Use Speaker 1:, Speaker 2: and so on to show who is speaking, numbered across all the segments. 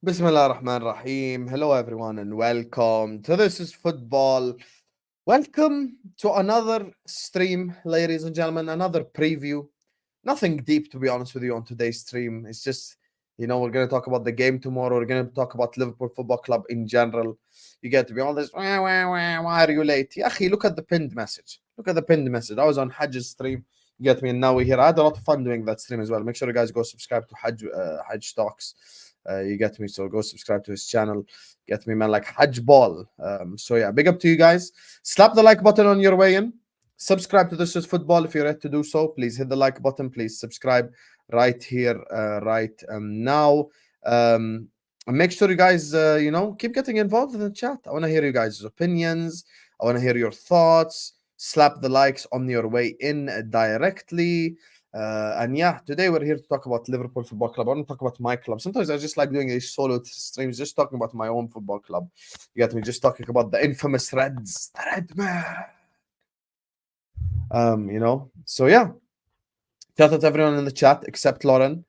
Speaker 1: Bismillah ar-Rahman Rahim. Hello, everyone, and welcome to This is Football. Welcome to another stream, ladies and gentlemen, another preview. Nothing deep, to be honest with you, on today's stream. It's just, we're going to talk about the game tomorrow. We're going to talk about Liverpool Football Club in general. You get to be all this, why are you late? Yahi, look at the pinned message. Look at the pinned message. I was on Hajj's stream. You get me, and now we're here. I had a lot of fun doing that stream as well. Make sure you guys go subscribe to Hajj Talks. You get me, so go subscribe to his channel. Get me, man, like Hajj Ball. So yeah, big up to you guys. Slap the like button on your way in. Subscribe to This is Football if you're ready to do so. Please hit the like button. Please subscribe right here, right now. And make sure you guys, keep getting involved in the chat. I want to hear you guys' opinions. I want to hear your thoughts. Slap the likes on your way in directly. And yeah, today we're here to talk about Liverpool Football Club. I want to talk about my club. Sometimes I just like doing these solo streams, just talking about my own football club. You get me? Just talking about the infamous Reds, the Red Man. So yeah. Shout out to everyone in the chat except Lauren.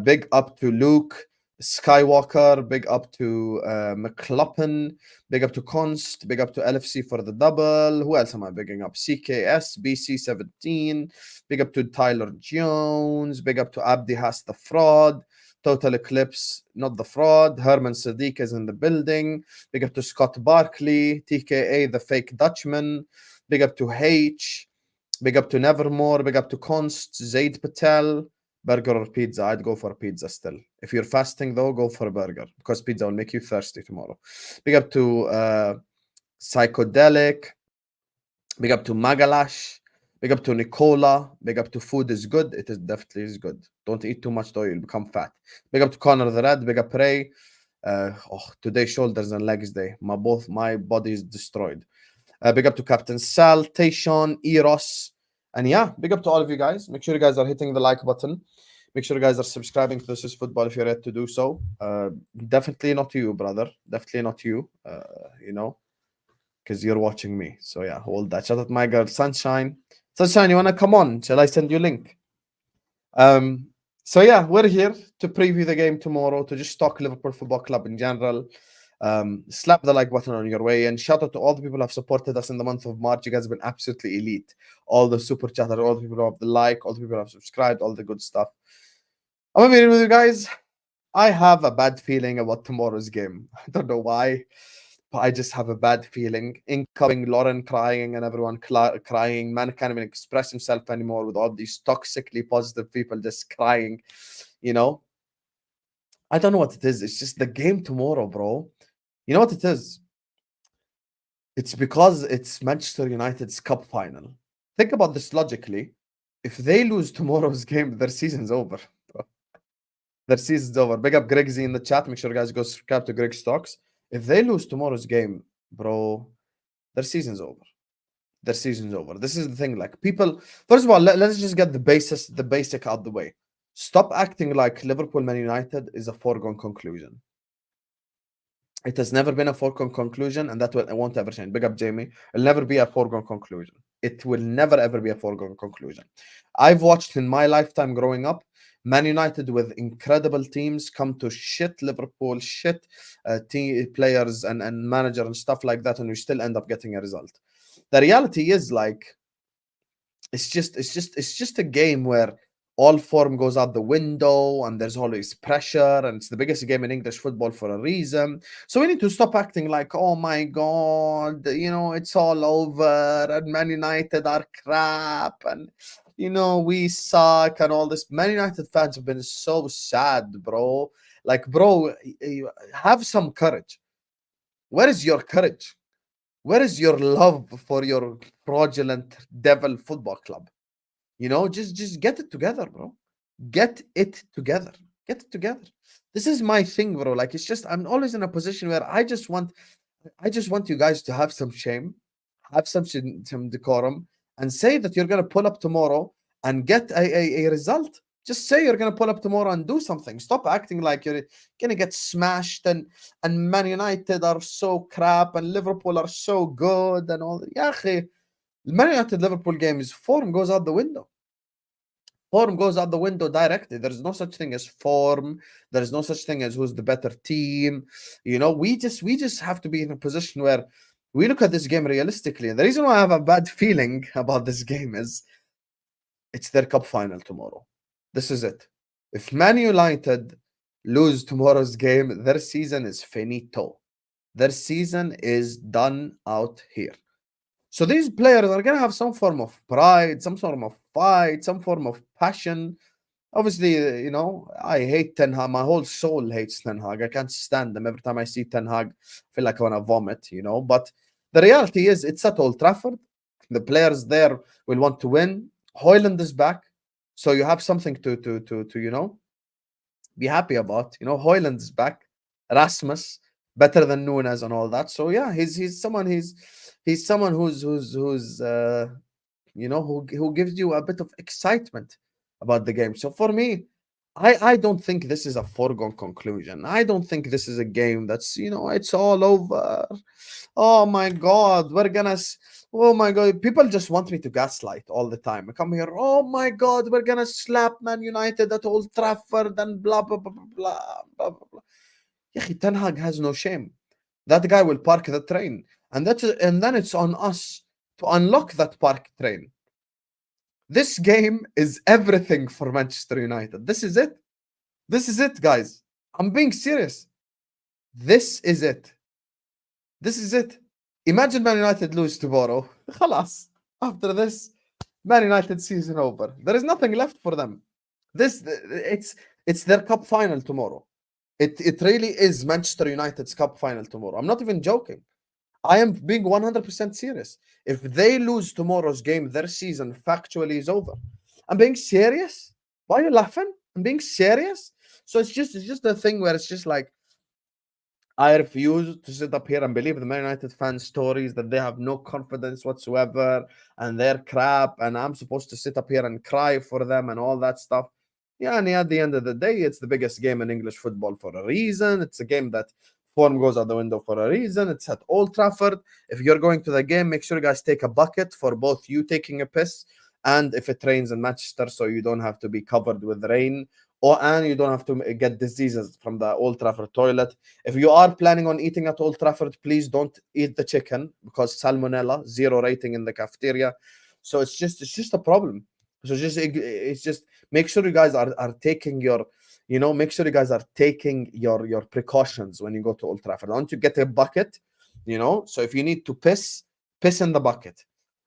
Speaker 1: Big up to Luke Skywalker. Big up to McLaughlin. Big up to Const. Big up to LFC for the double. Who else am I bigging up? CKS BC17. Big up to Tyler Jones. Big up to Abdi Has the fraud. Total Eclipse, not the fraud. Herman Sadiq is in the building. Big up to Scott Barkley. TKA, the fake Dutchman. Big up to H. Big up to Nevermore. Big up to Const. Zaid Patel. Burger or pizza? I'd go for pizza still. If you're fasting, though, go for a burger because pizza will make you thirsty tomorrow. Big up to Psychedelic. Big up to Magalash. Big up to Nicola. Big up to Food is Good. It is definitely is good. Don't eat too much, though. You'll become fat. Big up to Connor the Red. Big up Ray. Today shoulders and legs day. My body is destroyed. Big up to Captain Sal, Tayshawn, Eros. And yeah, big up to all of you guys. Make sure you guys are hitting the like button. Make sure you guys are subscribing to This is Football if you're ready to do so. Definitely not you, brother. Definitely not you, because you're watching me. So yeah, hold that. Shout out my girl, Sunshine. Sunshine, you want to come on? Shall I send you a link? So yeah, we're here to preview the game tomorrow, to just talk Liverpool Football Club in general. Slap the like button on your way, and shout out to all the people who have supported us in the month of March. You guys have been absolutely elite. All the super chatters, all the people who have the like, all the people who have subscribed, all the good stuff. I'm gonna be with you guys. I have a bad feeling about tomorrow's game. I don't know why, but I just have a bad feeling. Incoming Lauren crying and everyone crying. Man can't even express himself anymore with all these toxically positive people just crying. I don't know what it is. It's just the game tomorrow, bro. You know what it is? It's because it's Manchester United's cup final. Think about this logically. If they lose tomorrow's game, their season's over. Their season's over. Big up Greg Z in the chat. Make sure you guys go subscribe to Greg Stocks. If they lose tomorrow's game, bro, their season's over. Their season's over. This is the thing. Like, people, first of all, let's just get the basic out the way. Stop acting like Liverpool Man United is a foregone conclusion. It has never been a foregone conclusion, and that won't ever change. Big up, Jamie. It'll never be a foregone conclusion. It will never, ever be a foregone conclusion. I've watched in my lifetime growing up, Man United with incredible teams come to shit Liverpool, shit team players and manager and stuff like that, and we still end up getting a result. The reality is, like, it's just a game where all form goes out the window and there's always pressure, and it's the biggest game in English football for a reason. So we need to stop acting like, oh my God, it's all over and Man United are crap and, we suck and all this. Man United fans have been so sad, bro. Like, bro, have some courage. Where is your courage? Where is your love for your fraudulent devil football club? Just get it together, bro. Get it together. Get it together. This is my thing, bro. Like, it's just, I'm always in a position where I just want you guys to have some shame, have some decorum, and say that you're gonna pull up tomorrow and get a result. Just say you're gonna pull up tomorrow and do something. Stop acting like you're gonna get smashed and Man United are so crap and Liverpool are so good and all. Yeah, the Man United Liverpool game is form goes out the window. Form goes out the window directly. There's no such thing as form. There's no such thing as who's the better team. You know, we just have to be in a position where we look at this game realistically. And the reason why I have a bad feeling about this game is it's their cup final tomorrow. This is it. If Man United lose tomorrow's game, their season is finito. Their season is done out here. So these players are going to have some form of pride, some sort of fight, some form of passion. Obviously, you know, I hate Ten Hag. My whole soul hates Ten Hag. I can't stand them. Every time I see Ten Hag, I feel like I want to vomit, you know. But the reality is it's at Old Trafford. The players there will want to win. Højlund is back. So you have something to you know, be happy about. You know, Højlund is back. Rasmus, better than Nunez and all that. So yeah, he's someone who's you know, who gives you a bit of excitement about the game. So for me, I don't think this is a foregone conclusion. I don't think this is a game that's, you know, it's all over. Oh my God, oh my God. People just want me to gaslight all the time. I come here, oh my God, we're gonna slap Man United at Old Trafford and blah, blah, blah, blah, blah, blah, blah, blah. Yahi, Ten Hag has no shame. That guy will park the train. And then it's on us to unlock that park train. This game is everything for Manchester United. This is it. This is it, guys. I'm being serious. This is it. This is it. Imagine Man United lose tomorrow. Khalas. After this, Man United season over. There is nothing left for them. It's their cup final tomorrow. It really is Manchester United's cup final tomorrow. I'm not even joking. I am being 100% serious. If they lose tomorrow's game, their season factually is over. I'm being serious. Why are you laughing? I'm being serious. So it's just a thing where it's just like, I refuse to sit up here and believe the Man United fans' stories that they have no confidence whatsoever and they're crap, and I'm supposed to sit up here and cry for them and all that stuff. Yeah, and at the end of the day, it's the biggest game in English football for a reason. It's a game that form goes out the window for a reason. It's at Old Trafford. If you're going to the game, make sure you guys take a bucket for both you taking a piss and if it rains in Manchester, so you don't have to be covered with rain, and you don't have to get diseases from the Old Trafford toilet. If you are planning on eating at Old Trafford, please don't eat the chicken because salmonella, 0 rating in the cafeteria. So it's just a problem. So it's just make sure you guys are taking your, you know, make sure you guys are taking your precautions when you go to Old Trafford. I want you to get a bucket, you know. So if you need to piss in the bucket.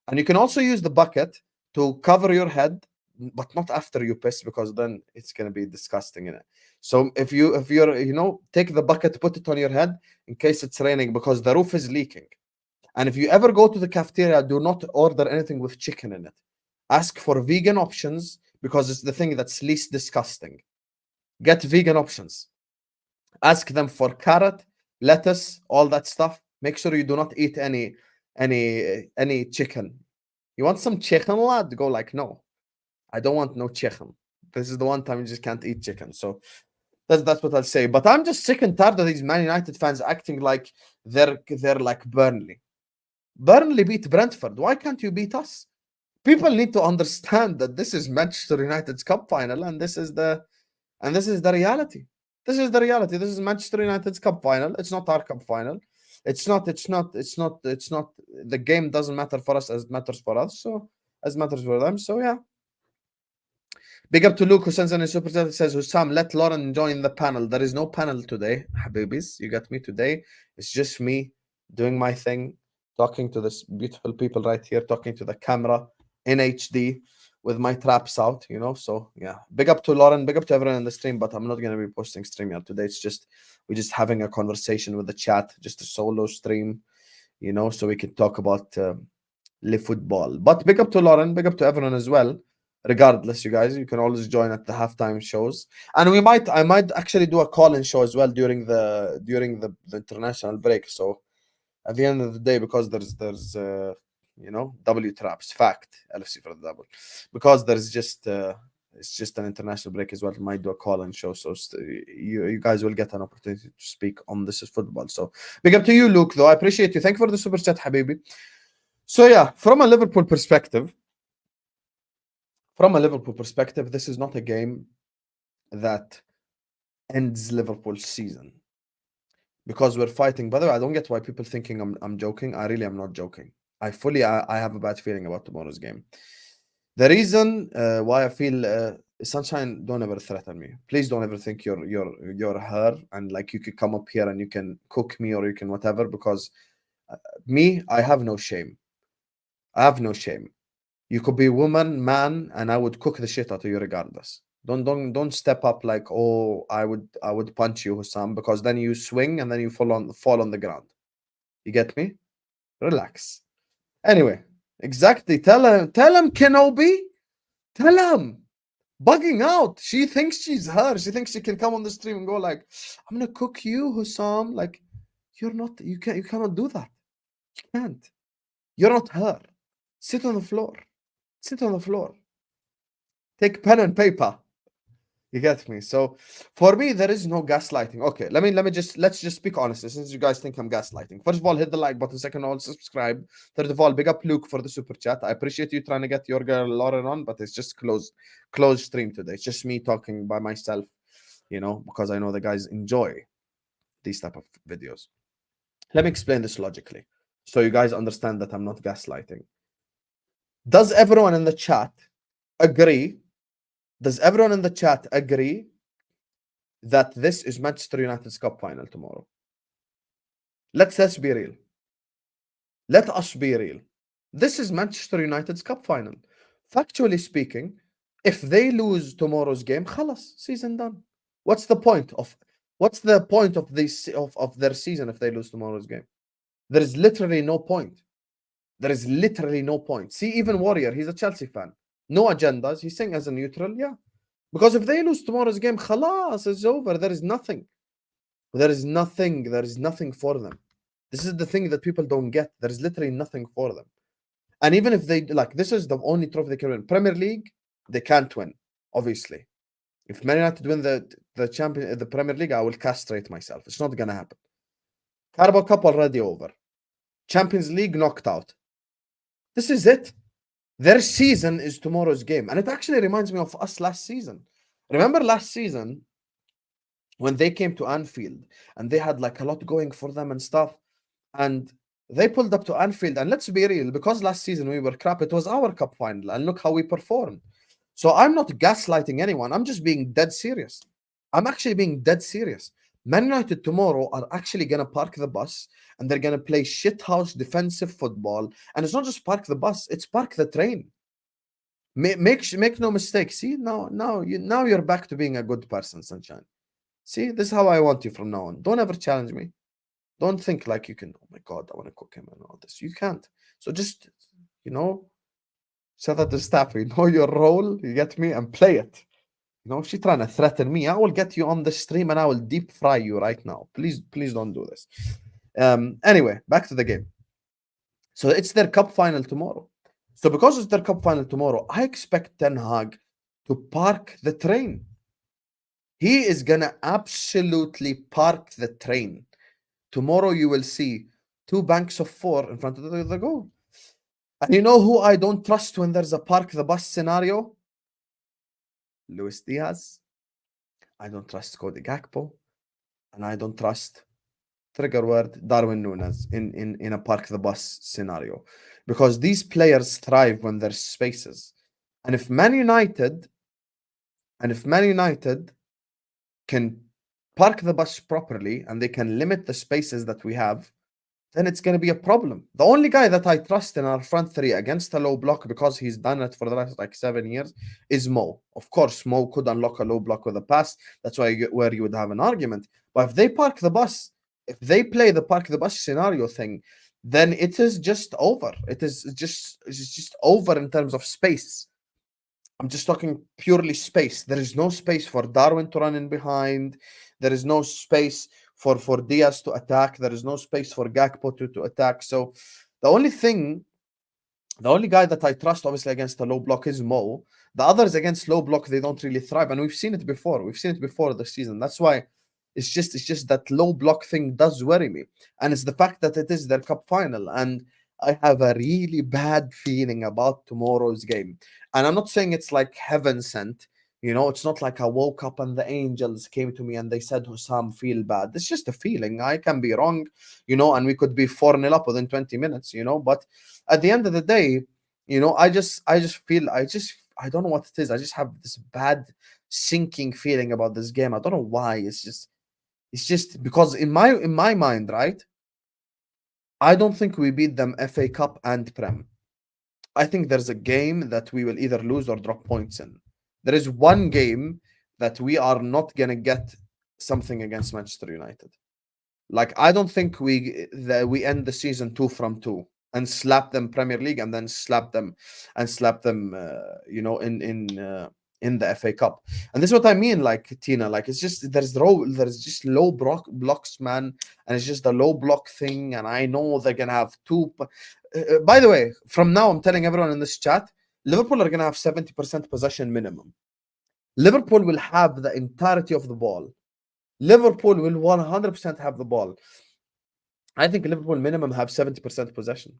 Speaker 1: And you can also use the bucket to cover your head, but not after you piss, because then it's going to be disgusting in it. So if you're, you know, take the bucket, put it on your head in case it's raining because the roof is leaking. And if you ever go to the cafeteria, do not order anything with chicken in it. Ask for vegan options because it's the thing that's least disgusting. Get vegan options. Ask them for carrot, lettuce, all that stuff. Make sure you do not eat any chicken. You want some chicken, lad? Go like, no, I don't want no chicken. This is the one time you just can't eat chicken. So that's what I'll say. But I'm just sick and tired of these Man United fans acting like they're like Burnley. Burnley beat Brentford. Why can't you beat us? People need to understand that this is Manchester United's cup final, and this is the reality. This is the reality. This is Manchester United's cup final. It's not our cup final. It's not. The game doesn't matter for us as it matters for us. So as matters for them. So yeah. Big up to Luke who sends in a super chat. Says, Hussam, let Lauren join the panel. There is no panel today, Habibis. You got me today. It's just me doing my thing, talking to this beautiful people right here, talking to the camera in HD with my traps out, you know. So yeah, big up to Lauren, big up to everyone in the stream, but I'm not going to be posting StreamYard today. It's just we're just having a conversation with the chat, just a solo stream, you know, so we can talk about Le football. But big up to Lauren, big up to everyone as well. Regardless, you guys, you can always join at the halftime shows, and I might actually do a call-in show as well during the international break. So at the end of the day, because there's you know, W traps, fact, LFC for the double, because there's just it's just an international break as well. I might do a call-in show, so you guys will get an opportunity to speak on This Is Football. So big up to you, Luke, though. I appreciate you. Thank you for the super chat, Habibi. So yeah, from a Liverpool perspective, from a Liverpool perspective, this is not a game that ends Liverpool's season. Because we're fighting. By the way, I don't get why people thinking I'm joking. I really am not joking. I have a bad feeling about tomorrow's game. The reason why I feel Sunshine, don't ever threaten me. Please don't ever think you're her and like you could come up here and you can cook me or you can whatever, because me, I have no shame. I have no shame. You could be woman, man, and I would cook the shit out of you regardless. Don't step up like, oh, I would punch you, Hussam, because then you swing and then you fall on the ground. You get me? Relax. Anyway, exactly. Tell him, Kenobi. Tell him. Bugging out. She thinks she's her. She thinks she can come on the stream and go like, I'm gonna cook you, Hussam. Like, you're not. You cannot do that. You can't. You're not her. Sit on the floor. Sit on the floor. Take pen and paper. You get me? So for me, there is no gaslighting. Okay, let's just speak honestly, since you guys think I'm gaslighting. First of all, hit the like button. Second of all, subscribe. Third of all, big up Luke for the super chat. I appreciate you trying to get your girl Lauren on, but it's just closed stream today. It's just me talking by myself, you know, because I know the guys enjoy these type of videos. Let me explain this logically, so you guys understand that I'm not gaslighting. Does everyone in the chat agree? Does everyone in the chat agree that this is Manchester United's Cup final tomorrow? Let's be real. Let us be real. This is Manchester United's Cup final. Factually speaking, if they lose tomorrow's game, khalas, season done. What's the point of their season if they lose tomorrow's game? There is literally no point. There is literally no point. See, even Warrior, he's a Chelsea fan. No agendas. He's saying as a neutral, yeah. Because if they lose tomorrow's game, khalas, it's over. There is nothing. There is nothing. There is nothing for them. This is the thing that people don't get. There is literally nothing for them. And even if they, like, this is the only trophy they can win. Premier League, they can't win, obviously. If Man United win the Premier League, I will castrate myself. It's not going to happen. Carabao Cup already over. Champions League knocked out. This is it. Their season is tomorrow's game. And it actually reminds me of us last season. Remember last season when they came to Anfield and they had like a lot going for them and stuff. And they pulled up to Anfield. And let's be real, because last season we were crap, it was our cup final. And look how we performed. So I'm not gaslighting anyone. I'm just being dead serious. I'm actually being dead serious. Man United tomorrow are actually going to park the bus and they're going to play shithouse defensive football. And it's not just park the bus, it's park the train. Make no mistake. See, now you're back to being a good person, Sunshine. See, this is how I want you from now on. Don't ever challenge me. Don't think like you can, oh my God, I want to cook him and all this. You can't. So just, you know, set at the staff, you know your role, you get me, and play it. You know, she's trying to threaten me. I will get you on the stream and I will deep fry you right now. Please don't do this. Anyway, back to the game. So it's their cup final tomorrow. So because it's their cup final tomorrow, I expect Ten Hag to park the train. He is going to absolutely park the train. Tomorrow you will see 2 banks of 4 in front of the goal. And you know who I don't trust when there's a park the bus scenario? Luis Diaz. I don't trust Cody Gakpo. And I don't trust, trigger word, Darwin Nunez in a park the bus scenario. Because these players thrive when there's spaces. And if Man United can park the bus properly and they can limit the spaces that we have, then it's going to be a problem. The only guy that I trust in our front three against a low block, because he's done it for the last like 7 years, is Mo. Of course, Mo could unlock a low block with a pass. That's where you would have an argument. But if they park the bus, if they play the park the bus scenario thing, then it is just over. It's just over in terms of space. I'm just talking purely space. There is no space for Darwin to run in behind. There is no space for Diaz to attack. There is no space for Gakpo to attack. So the only guy that I trust, obviously, against a low block is Mo. The others against low block, they don't really thrive. And we've seen it before. We've seen it before this season. That's why it's just that low block thing does worry me. And it's the fact that it is their cup final. And I have a really bad feeling about tomorrow's game. And I'm not saying it's like heaven sent. It's not like I woke up and the angels came to me and they said, Hussam, feel bad. It's just a feeling. I can be wrong, and we could be 4-0 up within 20 minutes, But at the end of the day, I just feel, I don't know what it is. I just have this bad sinking feeling about this game. I don't know why. It's just because in my mind, right? I don't think we beat them FA Cup and Prem. I think there's a game that we will either lose or drop points in. There is one game that we are not gonna get something against Manchester United. Like I don't think we end the season 2 from 2 and slap them Premier League and then slap them in the FA Cup. And this is what I mean, like Tina, like it's just there's just low blocks, man, and it's just the low block thing. And I know they're gonna have two. By the way, from now I'm telling everyone in this chat, Liverpool are gonna have 70% possession minimum. Liverpool will have the entirety of the ball. Liverpool will 100% have the ball. I think Liverpool minimum have 70% possession.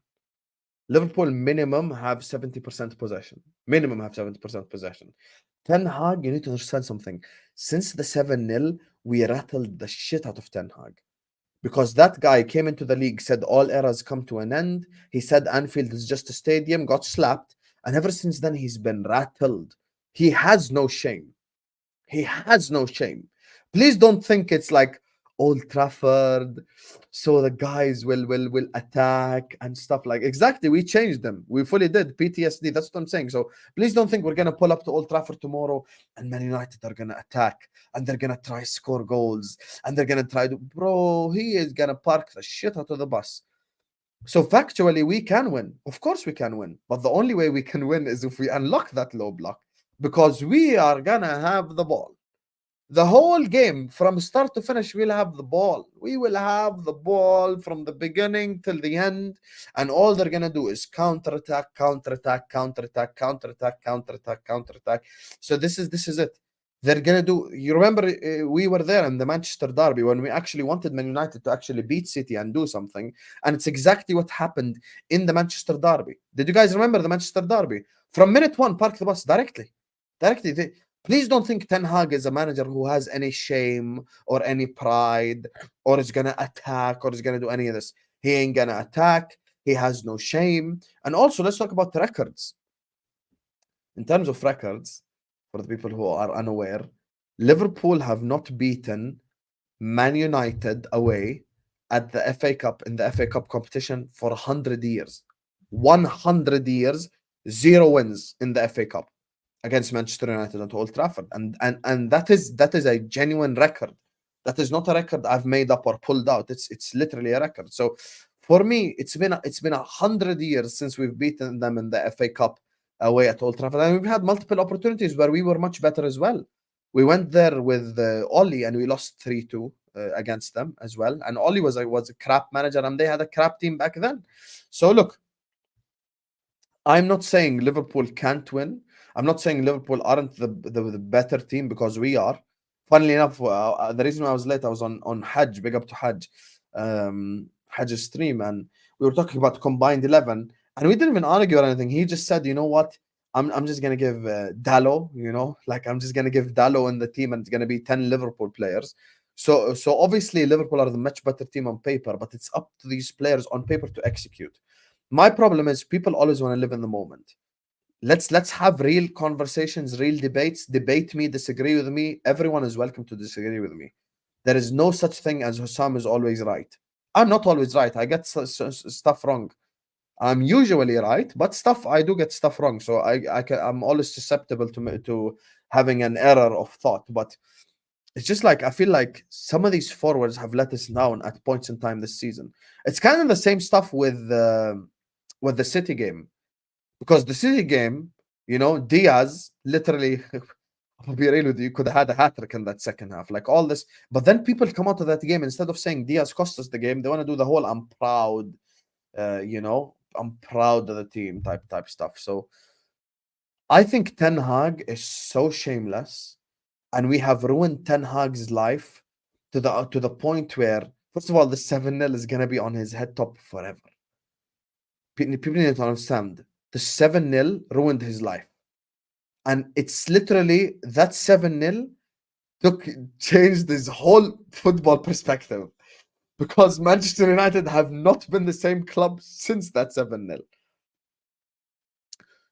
Speaker 1: Liverpool minimum have 70% possession. Minimum have 70% possession. Ten Hag, you need to understand something. Since the 7-0, we rattled the shit out of Ten Hag. Because that guy came into the league, said all eras come to an end. He said Anfield is just a stadium, got slapped. And ever since then, he's been rattled. He has no shame. He has no shame. Please don't think it's like Old Trafford, so the guys will attack and stuff like. Exactly, we changed them. We fully did PTSD. That's what I'm saying. So please don't think we're gonna pull up to Old Trafford tomorrow and Man United are gonna attack and they're gonna try score goals and they're gonna try to. Bro, he is gonna park the shit out of the bus. So factually, we can win. Of course, we can win. But the only way we can win is if we unlock that low block because we are gonna have the ball. The whole game, from start to finish, we'll have the ball. We will have the ball from the beginning till the end. And all they're going to do is counterattack, counterattack, counterattack, counterattack, counterattack, counterattack. So this is it. They're going to do. You remember we were there in the Manchester Derby when we actually wanted Man United to actually beat City and do something. And it's exactly what happened in the Manchester Derby. Did you guys remember the Manchester Derby? From minute one, park the bus directly. Directly. Please don't think Ten Hag is a manager who has any shame or any pride or is going to attack or is going to do any of this. He ain't going to attack. He has no shame. And also, let's talk about the records. In terms of records, for the people who are unaware, Liverpool have not beaten Man United away at the FA Cup in the FA Cup competition for 100 years. 100 years, 0 wins in the FA Cup against Manchester United at Old Trafford, and that is a genuine record. That is not a record I've made up or pulled out. It's literally a record. So for me, it's been 100 years since we've beaten them in the FA Cup away at Old Trafford, and we've had multiple opportunities where we were much better as well. We went there with Ollie and we lost 3-2 against them as well. And Ollie was a crap manager and they had a crap team back then. So look, I'm not saying Liverpool can't win. I'm not saying Liverpool aren't the better team because we are. Funnily enough, the reason I was late, I was on Hajj, big up to Hajj, Hajj stream, and we were talking about combined 11, and we didn't even argue or anything. He just said, you know what, I'm just gonna give Dallo, like I'm just gonna give Dallo in the team, and it's gonna be 10 Liverpool players. So obviously Liverpool are the much better team on paper, but it's up to these players on paper to execute. My problem is people always want to live in the moment. Let's have real conversations, real debates. Debate me, disagree with me. Everyone is welcome to disagree with me. There is no such thing as Hussam is always right. I'm not always right. I get stuff wrong. I'm usually right, but I do get stuff wrong. So I'm always susceptible to having an error of thought. But it's just like I feel like some of these forwards have let us down at points in time this season. It's kind of the same stuff with the City game. Because the City game, Diaz literally, I'll be real with you, could have had a hat-trick in that second half. Like all this. But then people come out of that game, instead of saying Diaz cost us the game, they want to do the whole I'm proud, I'm proud of the team type stuff. So I think Ten Hag is so shameless. And we have ruined Ten Hag's life to the point where, first of all, the 7-0 is going to be on his head top forever. people need to understand the 7-0 ruined his life. And it's literally that 7-0 changed his whole football perspective. Because Manchester United have not been the same club since that 7-0.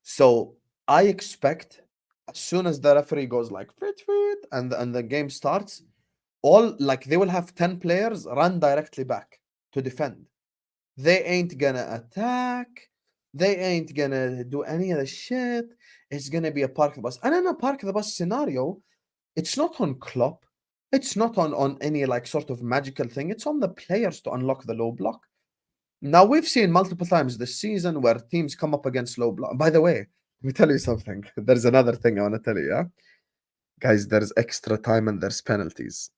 Speaker 1: So I expect as soon as the referee goes like fit and the game starts, all like they will have 10 players run directly back to defend. They ain't gonna attack. They ain't gonna do any of the shit. It's gonna be a park the bus. And in a park the bus scenario, it's not on Klopp. It's not on any like sort of magical thing. It's on the players to unlock the low block. Now we've seen multiple times this season where teams come up against low block. By the way, let me tell you something. There's another thing I want to tell you, yeah? Guys, there's extra time and there's penalties.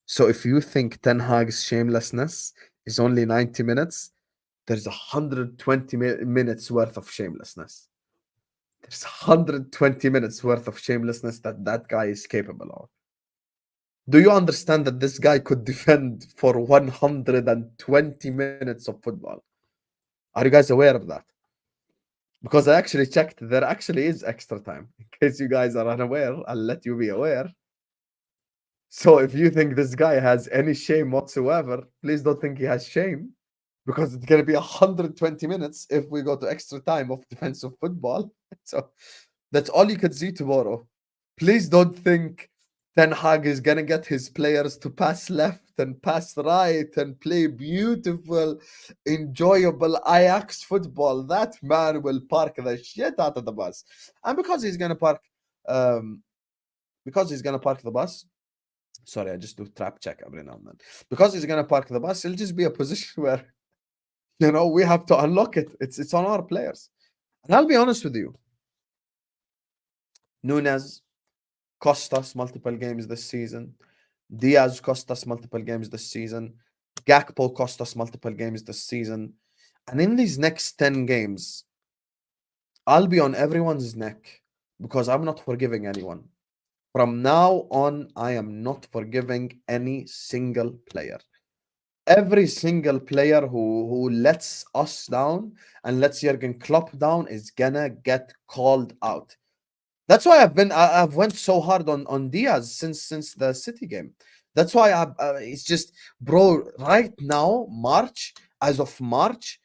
Speaker 1: So if you think Ten Hag's shamelessness is only 90 minutes, there's 120 minutes worth of shamelessness. There's 120 minutes worth of shamelessness that guy is capable of. Do you understand that this guy could defend for 120 minutes of football? Are you guys aware of that? Because I actually checked, there actually is extra time. In case you guys are unaware, I'll let you be aware. So if you think this guy has any shame whatsoever, please don't think he has shame, because it's going to be 120 minutes if we go to extra time of defensive football. So that's all you could see tomorrow. Please don't think Ten Hag is going to get his players to pass left and pass right and play beautiful, enjoyable Ajax football. That man will park the shit out of the bus. And because he's going to park the bus, sorry, I just do trap check every now and then. Because he's going to park the bus, it'll just be a position where, we have to unlock it. It's on our players. And I'll be honest with you. Nunez cost us multiple games this season. Diaz cost us multiple games this season. Gakpo cost us multiple games this season. And in these next 10 games, I'll be on everyone's neck because I'm not forgiving anyone. From now on, I am not forgiving any single player. Every single player who lets us down and lets Jurgen Klopp down is gonna get called out. That's why I've went so hard on Diaz since the City game. That's why it's just, bro, right now, as of March,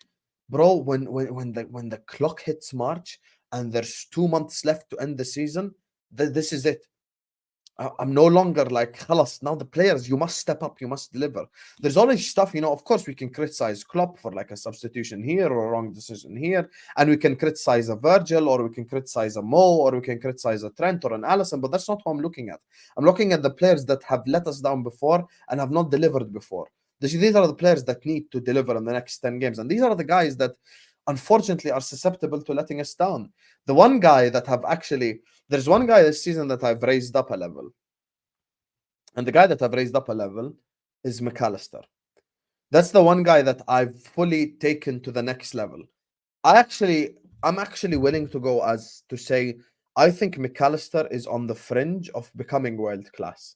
Speaker 1: bro, when the clock hits March and there's 2 months left to end the season, this is it. I'm no longer like, khalas, now the players, you must step up, you must deliver. There's always stuff, of course we can criticize Klopp for like a substitution here or a wrong decision here, and we can criticize a Virgil, or we can criticize a Mo, or we can criticize a Trent or an Alisson, but that's not what I'm looking at. I'm looking at the players that have let us down before and have not delivered before. These are the players that need to deliver in the next 10 games, and these are the guys that unfortunately are susceptible to letting us down. There's one guy this season that I've raised up a level. And the guy that I've raised up a level is McAllister. That's the one guy that I've fully taken to the next level. I'm actually willing to go as to say, I think McAllister is on the fringe of becoming world class.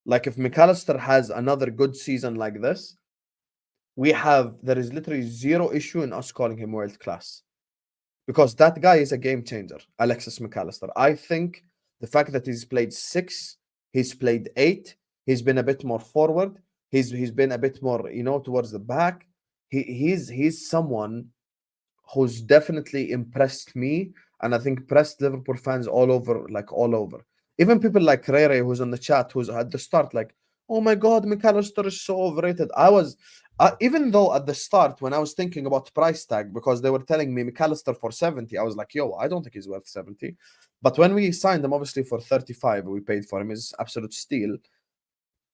Speaker 1: Like if McAllister has another good season like this, there is literally zero issue in us calling him world class. Because that guy is a game changer, Alexis McAllister. I think the fact that he's played 6, he's played 8, he's been a bit more forward, he's been a bit more, towards the back. He's someone who's definitely impressed me, and I think impressed Liverpool fans all over. Even people like Rere, who's on the chat, who's at the start like, oh my God, McAllister is so overrated. Even though at the start, when I was thinking about price tag, because they were telling me McAllister for 70, I was like, yo, I don't think he's worth 70. But when we signed him, obviously for 35, we paid for him, is absolute steal.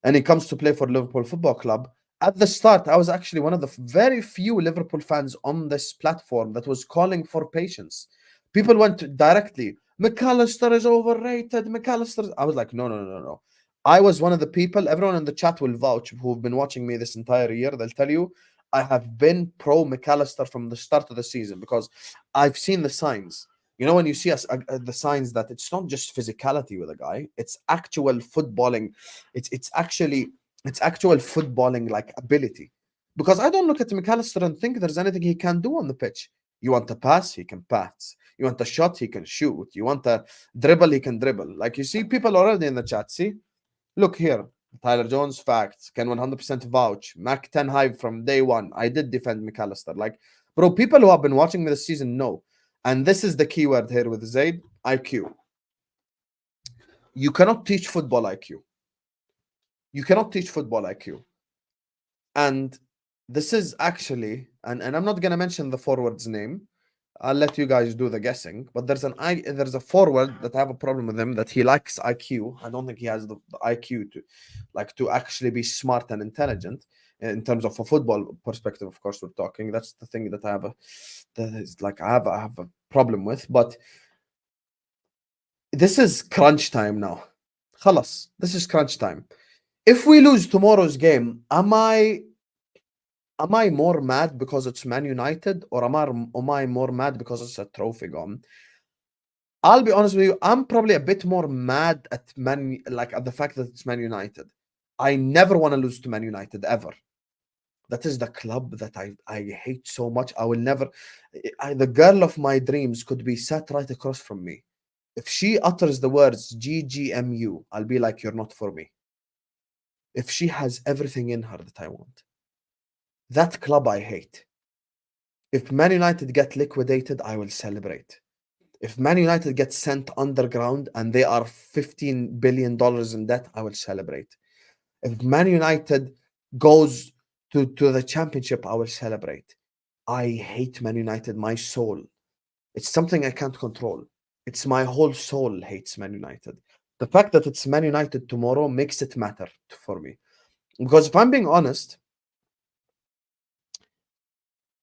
Speaker 1: And he comes to play for Liverpool Football Club. At the start, I was actually one of the very few Liverpool fans on this platform that was calling for patience. People went directly, McAllister is overrated, McAllister. I was like, no. I was one of the people, everyone in the chat will vouch, who've been watching me this entire year. They'll tell you, I have been pro McAllister from the start of the season because I've seen the signs. When you see the signs that it's not just physicality with a guy, it's actual footballing. It's actual footballing like ability. Because I don't look at McAllister and think there's anything he can do on the pitch. You want a pass, he can pass. You want a shot, he can shoot. You want a dribble, he can dribble. Like you see people already in the chat. See, look here. Tyler Jones, facts. Can 100% vouch. Mac 10 high from day one. I did defend McAllister. Like, bro, people who have been watching me this season know. And this is the keyword here with Zaid, IQ. You cannot teach football IQ. You cannot teach football IQ. And this is actually, and I'm not going to mention the forward's name. I'll let you guys do the guessing. But there's a forward that I have a problem with him, that he lacks IQ. I don't think he has the IQ to actually be smart and intelligent in terms of a football perspective. Of course, we're talking. That's the thing that I have a problem with. But this is crunch time now. Khalas, this is crunch time. If we lose tomorrow's game, am I more mad because it's Man United, or am I more mad because it's a trophy gone? I'll be honest with you, I'm probably a bit more mad at at the fact that it's Man United. I never want to lose to Man United, ever. That is the club that I hate so much. I will never... the girl of my dreams could be sat right across from me. If she utters the words GGMU, I'll be like, you're not for me. If she has everything in her that I want. That club I hate. If Man United get liquidated, I will celebrate. If Man United gets sent underground and they are $15 billion in debt, I will celebrate. If Man United goes to the championship, I will celebrate. I hate Man United, my soul. It's something I can't control. It's my whole soul hates Man United. The fact that it's Man United tomorrow makes it matter for me. Because if I'm being honest,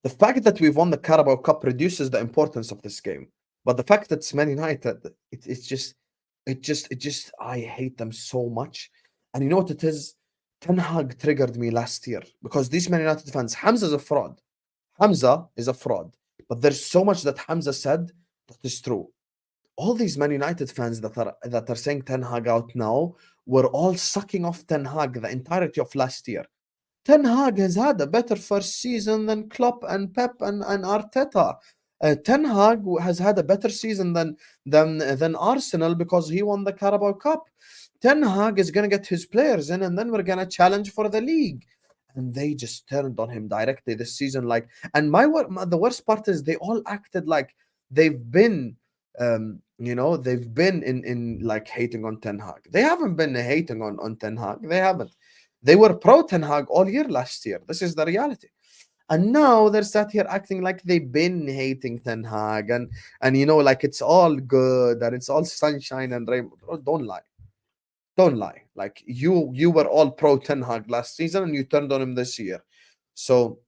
Speaker 1: the fact that we've won the Carabao Cup reduces the importance of this game. But the fact that it's Man United, it just, I hate them so much. And you know what it is? Ten Hag triggered me last year because these Man United fans, Hamza is a fraud. Hamza is a fraud. But there's so much that Hamza said that is true. All these Man United fans that are saying Ten Hag out now were all sucking off Ten Hag the entirety of last year. Ten Hag has had a better first season than Klopp and Pep and Arteta. Ten Hag has had a better season than Arsenal because he won the Carabao Cup. Ten Hag is going to get his players in, and then we're going to challenge for the league. And they just turned on him directly this season. And the worst part is they all acted like they've been, they've been in like hating on Ten Hag. They haven't been hating on Ten Hag. They haven't. They were pro Ten Hag all year last year. This is the reality. And now they're sat here acting like they've been hating Ten Hag and like it's all good and it's all sunshine and rainbow. Don't lie. Don't lie. Like you were all pro Ten Hag last season and you turned on him this year. So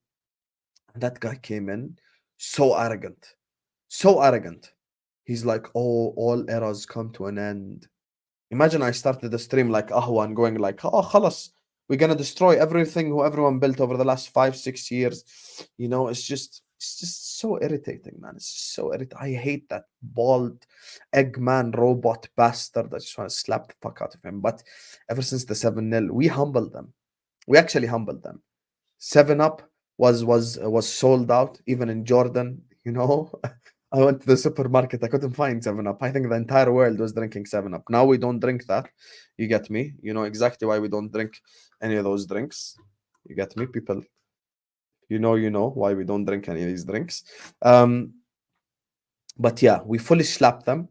Speaker 1: that guy came in so arrogant. So arrogant. He's like, oh, all eras come to an end. Imagine I started the stream like Ahwan going like, oh, khalas. We're going to destroy everything who everyone built over the last 5-6 years. It's just so irritating, man. It's just so irritating. I hate that bald Eggman robot bastard. I just want to slap the fuck out of him. But ever since the 7-0, we humbled them. We actually humbled them. 7-Up was sold out, even in Jordan, I went to the supermarket. I couldn't find 7-Up. I think the entire world was drinking 7-Up. Now we don't drink that. You get me? You know exactly why we don't drink any of those drinks. You get me? People, you know why we don't drink any of these drinks. But yeah, we fully slapped them.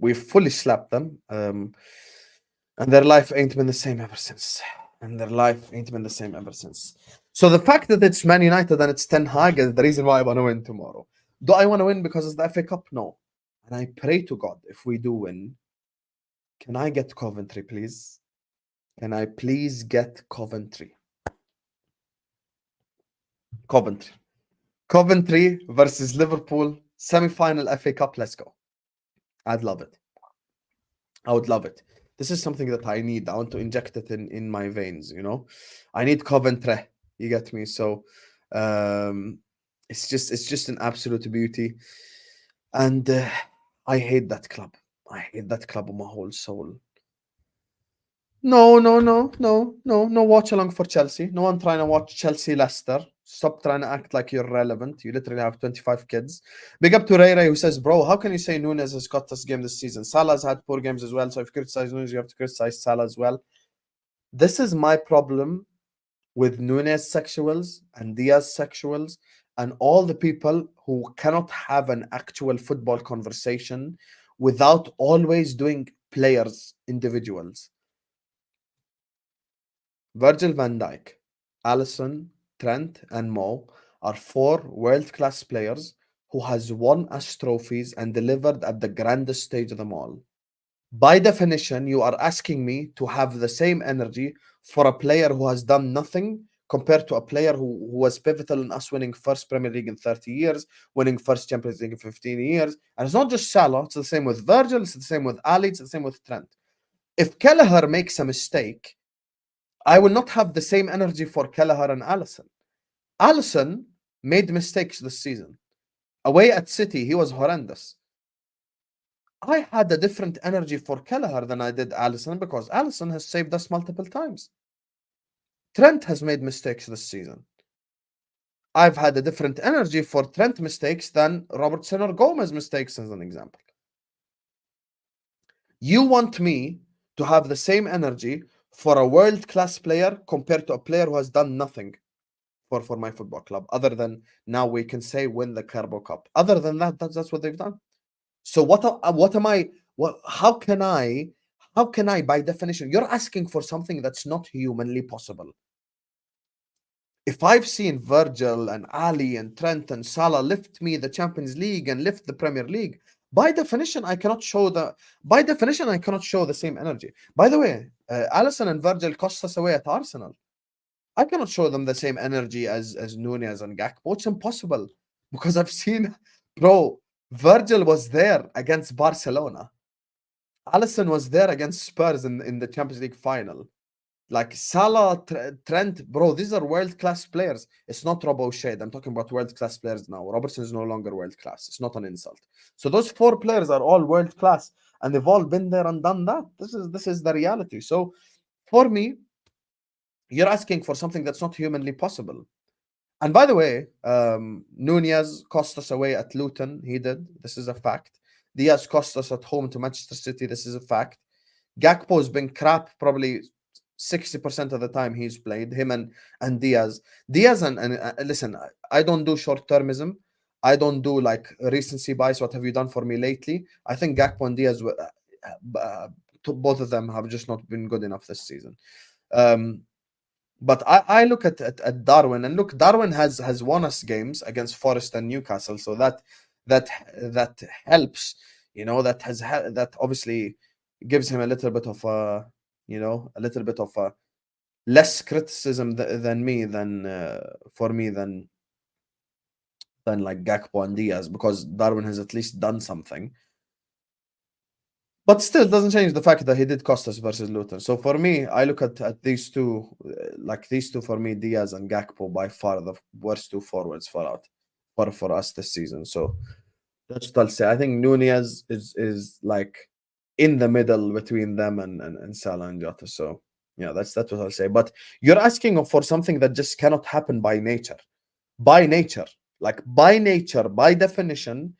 Speaker 1: And their life ain't been the same ever since. So the fact that it's Man United and it's Ten Hag is the reason why I want to win tomorrow. Do I want to win because it's the FA Cup? No. And I pray to God, if we do win, can I get Coventry, please? Can I please get Coventry? Coventry versus Liverpool, semi-final FA Cup. Let's go. I'd love it. I would love it. This is something that I need. I want to inject it in my veins, I need Coventry. You get me? So it's just an absolute beauty. And I hate that club. I hate that club with my whole soul. No watch along for Chelsea. No one trying to watch Chelsea Leicester. Stop trying to act like you're relevant. You literally have 25 kids. Big up to Ray Ray, who says, bro, how can you say Nunez has got us game this season? Salah's had poor games as well. So if you criticize Nunez, you have to criticize Salah as well. This is my problem with Nunez sexuals and Diaz sexuals and all the people who cannot have an actual football conversation without always doing players, individuals. Virgil van Dijk, Alisson, Trent, and Mo are 4 world-class players who has won us trophies and delivered at the grandest stage of them all. By definition, you are asking me to have the same energy for a player who has done nothing compared to a player who was pivotal in us winning first Premier League in 30 years, winning first Champions League in 15 years. And it's not just Salah, it's the same with Virgil, it's the same with Ali, it's the same with Trent. If Kelleher makes a mistake, I will not have the same energy for Kelleher and Alisson. Alisson made mistakes this season. Away at City, he was horrendous. I had a different energy for Kelleher than I did Alisson because Alisson has saved us multiple times. Trent has made mistakes this season. I've had a different energy for Trent mistakes than Robertson or Gomez mistakes, as an example. You want me to have the same energy for a world-class player compared to a player who has done nothing for my football club, other than now we can say win the Carabao Cup. Other than that, that's what they've done. So how can I, by definition, you're asking for something that's not humanly possible. If I've seen Virgil and Ali and Trent and Salah lift me the Champions League and lift the Premier League, by definition, I cannot show the same energy. By the way, Alisson and Virgil cost us away at Arsenal. I cannot show them the same energy as Nunez and Gakpo. It's impossible because I've seen, bro, Virgil was there against Barcelona. Alisson was there against Spurs in the Champions League final. Like Salah, Trent, bro, these are world-class players. It's not Robo Shade. I'm talking about world-class players now. Robertson is no longer world-class. It's not an insult. So those 4 players are all world-class, and they've all been there and done that. This is the reality. So for me, you're asking for something that's not humanly possible. And by the way, Nunez cost us away at Luton. He did. This is a fact. Diaz cost us at home to Manchester City. This is a fact. Gakpo has been crap probably 60% of the time he's played, him and Diaz. Diaz and listen, I don't do short-termism. I don't do like recency bias. What have you done for me lately? I think Gakpo and Diaz, both of them have just not been good enough this season. But I look at Darwin, and look, Darwin has won us games against Forest and Newcastle, so that helps. You know, that obviously gives him a little bit of a less criticism than like Gakpo and Diaz, because Darwin has at least done something. But still doesn't change the fact that he did cost us versus Luton. So for me, I look at these two, for me, Diaz and Gakpo, by far the worst 2 forwards for us this season. So that's what I'll say. I think Nunez is like in the middle between them and Salah and Jota. So yeah, that's what I'll say. But you're asking for something that just cannot happen by nature. By nature, by definition,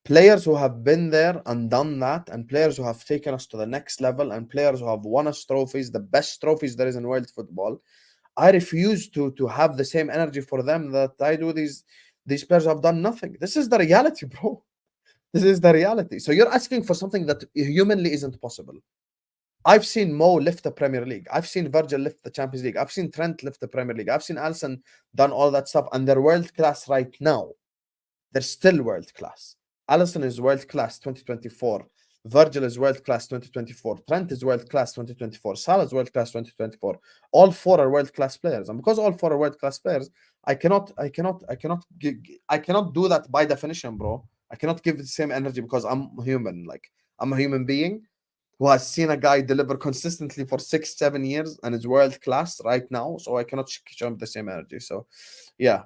Speaker 1: players who have been there and done that, and players who have taken us to the next level, and players who have won us trophies, the best trophies there is in world football, I refuse to have the same energy for them that I do these players who have done nothing. This is the reality, bro. This is the reality. So you're asking for something that humanly isn't possible. I've seen Mo lift the Premier League. I've seen Virgil lift the Champions League. I've seen Trent lift the Premier League. I've seen Alisson done all that stuff, and they're world-class right now. They're still world-class. Alisson is world-class 2024. Virgil is world-class 2024. Trent is world-class 2024. Salah is world-class 2024. All 4 are world-class players. And because all 4 are world-class players, I cannot do that by definition, bro. I cannot give the same energy because I'm human. Like, I'm a human being who has seen a guy deliver consistently for 6-7 years and is world-class right now. So I cannot show him the same energy. So yeah,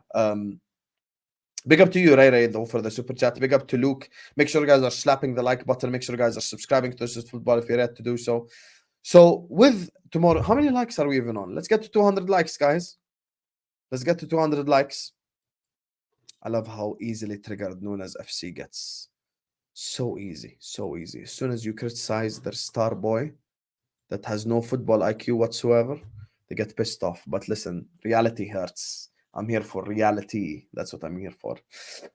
Speaker 1: big up to you, Ray, though, for the super chat. Big up to Luke. Make sure you guys are slapping the like button. Make sure you guys are subscribing to This Is Football if you're yet to do so. So with tomorrow, how many likes are we even on? Let's get to 200 likes, guys. Let's get to 200 likes. I love how easily triggered Nunez FC gets. So easy, so easy. As soon as you criticize their star boy that has no football IQ whatsoever, they get pissed off. But listen, reality hurts. I'm here for reality. That's what I'm here for.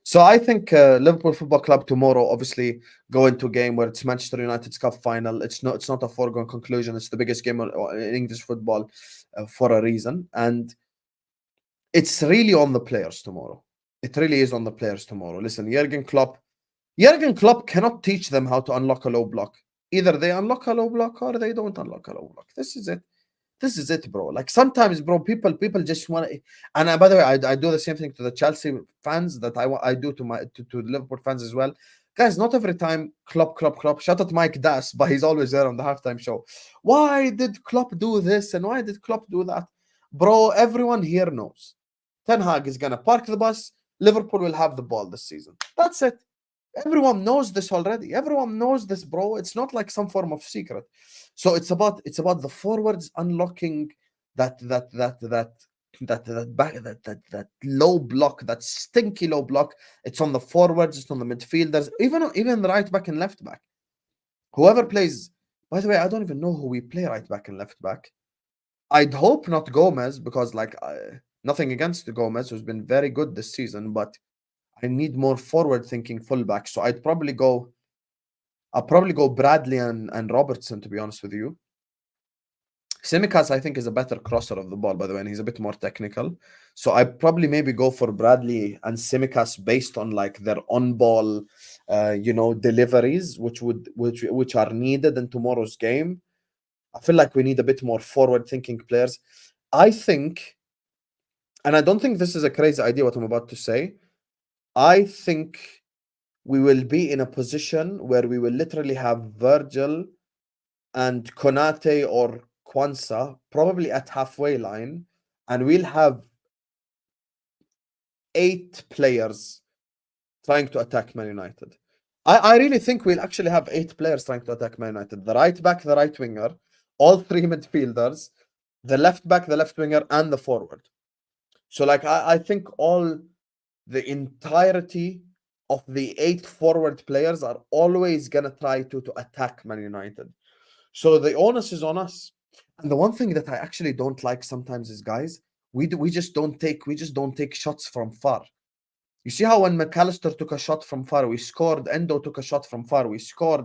Speaker 1: So I think Liverpool Football Club tomorrow obviously go into a game where it's Manchester United's cup final. It's not a foregone conclusion. It's the biggest game in English football for a reason, and it's really on the players tomorrow. It really is on the players tomorrow. Listen, Jurgen Klopp cannot teach them how to unlock a low block. Either they unlock a low block or they don't unlock a low block. This is it. This is it, bro. Like sometimes, bro, people just want to. And by the way, I do the same thing to the Chelsea fans that I do to the Liverpool fans as well. Guys, not every time Klopp. Shout out Mike Das, but he's always there on the halftime show. Why did Klopp do this and why did Klopp do that, bro? Everyone here knows. Ten Hag is gonna park the bus. Liverpool will have the ball this season. That's it. Everyone knows this already. Everyone knows this, bro. It's not like some form of secret. So it's about the forwards unlocking that low block, that stinky low block. It's on the forwards, it's on the midfielders, even the right back and left back. Whoever plays, by the way, I don't even know who we play right back and left back. I'd hope not Gomez, because like nothing against the Gomez, who's been very good this season, but I need more forward-thinking fullback. So I'll probably go Bradley and Robertson, to be honest with you. Tsimikas, I think, is a better crosser of the ball, by the way, and he's a bit more technical. So I probably maybe go for Bradley and Tsimikas based on like their on-ball, deliveries, which are needed in tomorrow's game. I feel like we need a bit more forward-thinking players. I think, and I don't think this is a crazy idea what I'm about to say, I think we will be in a position where we will literally have Virgil and Konate or Kwanzaa probably at halfway line, and we'll have 8 players trying to attack Man United. I really think we'll actually have 8 players trying to attack Man United. The right back, the right winger, all 3 midfielders, the left back, the left winger, and the forward. So like I think the entirety of the 8 forward players are always gonna try to attack Man United. So the onus is on us. And the one thing that I actually don't like sometimes is, guys, we just don't take shots from far. You see how when McAllister took a shot from far, we scored. Endo took a shot from far, we scored.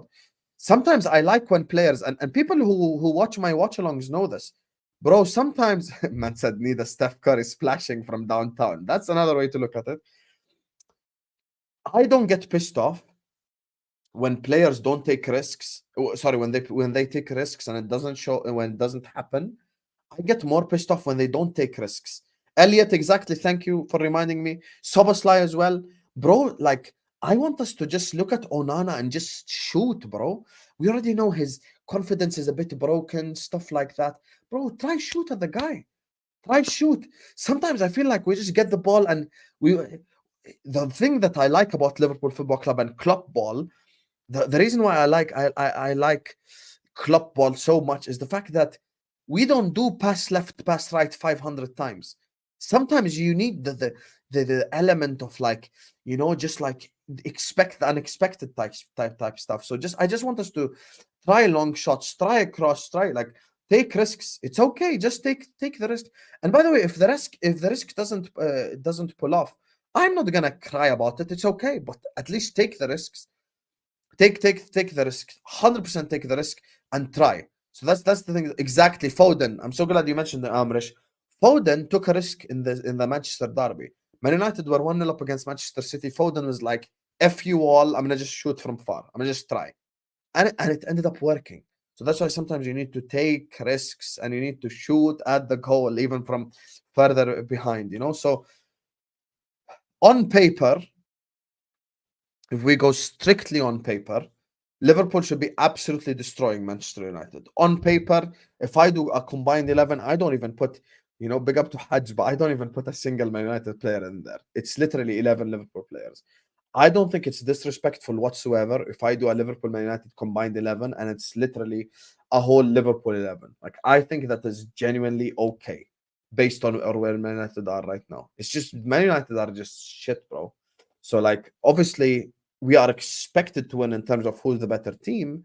Speaker 1: Sometimes I like when players and people who watch my watch-alongs know this. Bro, sometimes man said need a Steph Curry splashing from downtown. That's another way to look at it. I don't get pissed off when players don't take risks. Sorry, when they take risks and it doesn't show, when it doesn't happen. I get more pissed off when they don't take risks. Elliot, exactly. Thank you for reminding me. Soboslai as well. Bro, like, I want us to just look at Onana and just shoot, bro. We already know his confidence is a bit broken, stuff like that. Bro, try shoot at the guy. Try shoot. Sometimes I feel like we just get the ball and the thing that I like about Liverpool Football Club and Klopp ball, the reason why I like Klopp ball so much is the fact that we don't do pass left, pass right 500 times. Sometimes you need the element of like, just like expect the unexpected type stuff. So I just want us to try long shots, try a cross, try like take risks. It's okay. Just take the risk. And by the way, if the risk doesn't pull off, I'm not gonna cry about it. It's okay, but at least take the risks. Take the risk. 100% take the risk and try. So that's the thing. Exactly. Foden. I'm so glad you mentioned the Amrish. Foden took a risk in the Manchester derby. Man United were 1-0 up against Manchester City. Foden was like, F you all, I'm gonna just shoot from far. I'm gonna just try. And it ended up working. So that's why sometimes you need to take risks and you need to shoot at the goal, even from further behind, So on paper, if we go strictly on paper, Liverpool should be absolutely destroying Manchester United. On paper, if I do a combined 11, I don't even put, big up to Hajj, but I don't even put a single Man United player in there. It's literally 11 Liverpool players. I don't think it's disrespectful whatsoever if I do a Liverpool Man United combined 11 and it's literally a whole Liverpool 11. Like, I think that is genuinely okay. based on or where Man United are right now. It's just Man United are just shit, bro. So like obviously we are expected to win in terms of who's the better team,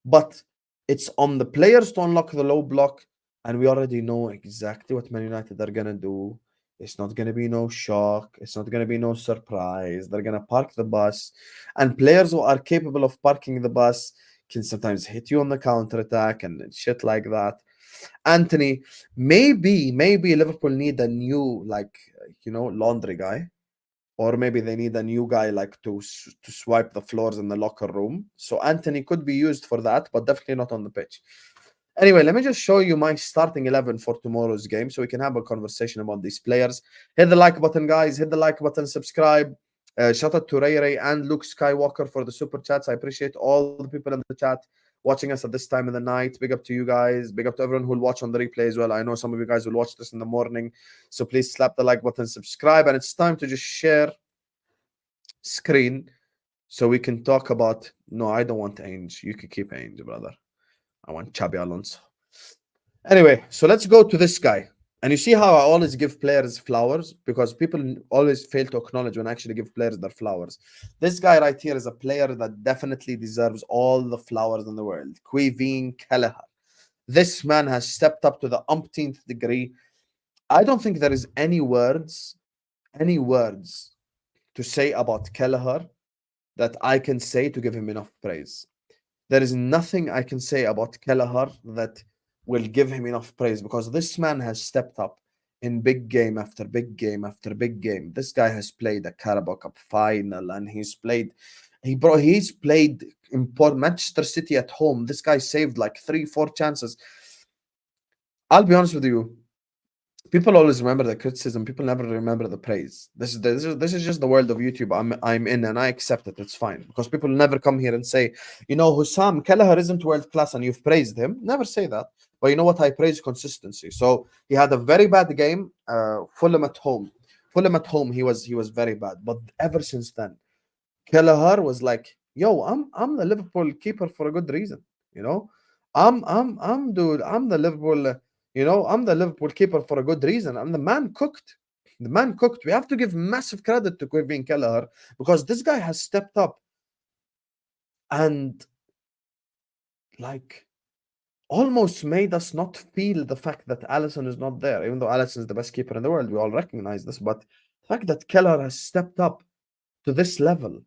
Speaker 1: but it's on the players to unlock the low block, and we already know exactly what Man United are gonna do. It's not gonna be no shock. It's not gonna be no surprise. They're gonna park the bus, and players who are capable of parking the bus can sometimes hit you on the counter attack and shit like that. Anthony, maybe Liverpool need a new laundry guy, or maybe they need a new guy like to swipe the floors in the locker room. So Anthony could be used for that, but definitely not on the pitch. Anyway, let me just show you my starting 11 for tomorrow's game so we can have a conversation about these players. Hit the like button, guys. Hit the like button, subscribe. Shout out to Ray and Luke Skywalker for the super chats. I appreciate all the people in the chat watching us at this time of the night. Big up to you guys. Big up to everyone who will watch on the replay as well. I know some of you guys will watch this in the morning. So please slap the like button, subscribe. And it's time to just share screen so we can talk about... No, I don't want Ainge. You can keep Ainge, brother. I want Xabi Alonso. Anyway, so let's go to this guy. And you see how I always give players flowers? Because people always fail to acknowledge when I actually give players their flowers. This guy right here is a player that definitely deserves all the flowers in the world. Kevin Kelleher. This man has stepped up to the umpteenth degree. I don't think there is any words to say about Kelleher that I can say to give him enough praise. There is nothing I can say about Kelleher that will give him enough praise, because this man has stepped up in big game after big game after big game. This guy has played a Carabao Cup final, and he's played important Manchester City at home. This guy saved like 3-4 chances. I'll be honest with you. People always remember the criticism. People never remember the praise. This is just the world of YouTube I'm in, and I accept it. It's fine, because people never come here and say, Hussam Kelleher isn't world class and you've praised him. Never say that. But you know what? I praise consistency. So he had a very bad game. Fulham at home. He was very bad. But ever since then, Kelleher was like, yo, I'm the Liverpool keeper for a good reason. I'm the Liverpool. I'm the Liverpool keeper for a good reason. And the man cooked. The man cooked. We have to give massive credit to Kevin Kelleher, because this guy has stepped up and like almost made us not feel the fact that Alisson is not there, even though Alisson is the best keeper in the world. We all recognize this. But the fact that Kelleher has stepped up to this level,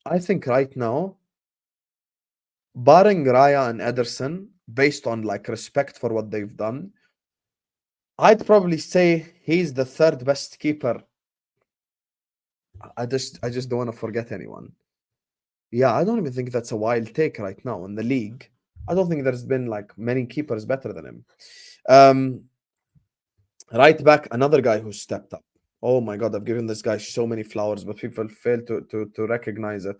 Speaker 1: I think right now, barring Raya and Ederson, based on like respect for what they've done, I'd probably say he's the third best keeper. I just don't want to forget anyone. Yeah, I don't even think that's a wild take right now in the league. I don't think there's been like many keepers better than him. Right back, another guy who stepped up. Oh my God, I've given this guy so many flowers, but people fail to recognize it.